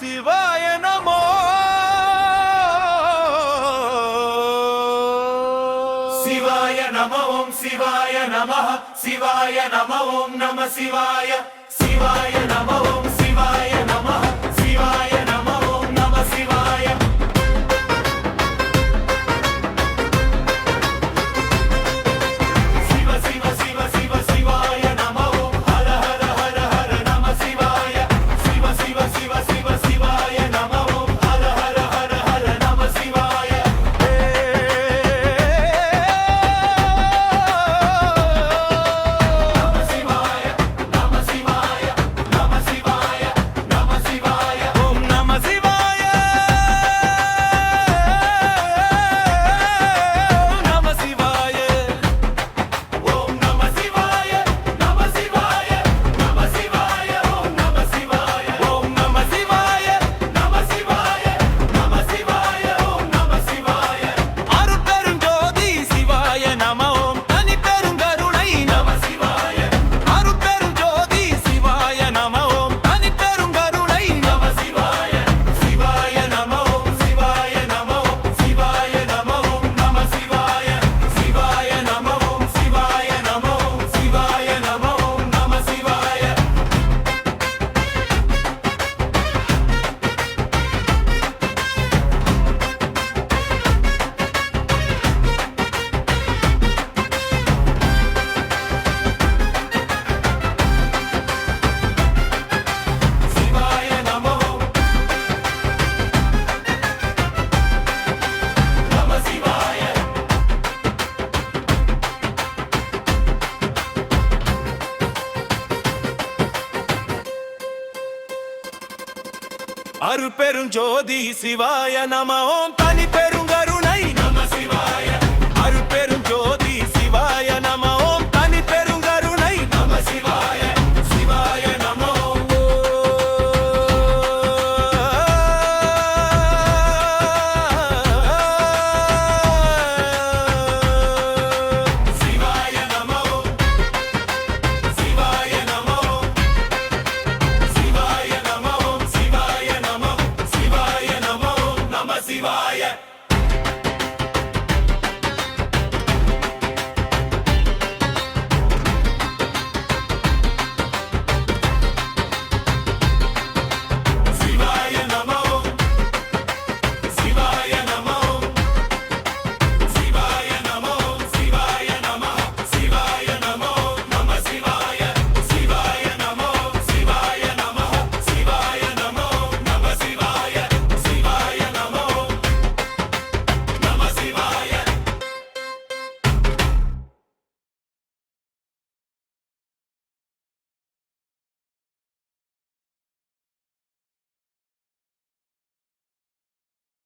சிவாய நமோ சிவாய நம ஓம் சிவாய நமः சிவாய நம ஓம் நம சிவாய சிவாய நம ஓம் சிவாய நமः சிவாய நம ஓம் நம சிவாய சிவ சிவ சிவ சிவ சிவாய நம ஓம் ஹர ஹர ஹர ஹர நம சிவாய சிவ சிவ சிவ சிவ சிவாய நம ஓம் ஹர ஹர ஹர ஹர நம சிவாய நம சிவாய நம சிவாய நம சிவாய நம சிவாய ஓம் நம சிவாய நம சிவாய ஓம் நம சிவாய நம சிவாய நம சிவாய ஓம் நம சிவாய ஓம் நம சிவாய நம சிவாய நம சிவாய ஓம் நம சிவாய அருட்பெருஞ்சோதி சிவாய நம ஓம் தனி பெருங்கருணை நம நம சிவாய அருட்பெருஞ்சோதி சிவாய நம ஓம் தனி பெருங்கருணை நம சிவாய சிவாய நம ஓம் சிவாய நம ஓம் சிவாய நம ஓம் நம சிவாய சிவாய நம ஓம் சிவாய நம ஓம் சிவாய நம ஓம் நம சிவாய சிவாய நம ஓம் நம சிவாய அருட்பெருஞ்சோதி சிவாய நம ஓம் தனி பெருங்கருணை நம சிவாய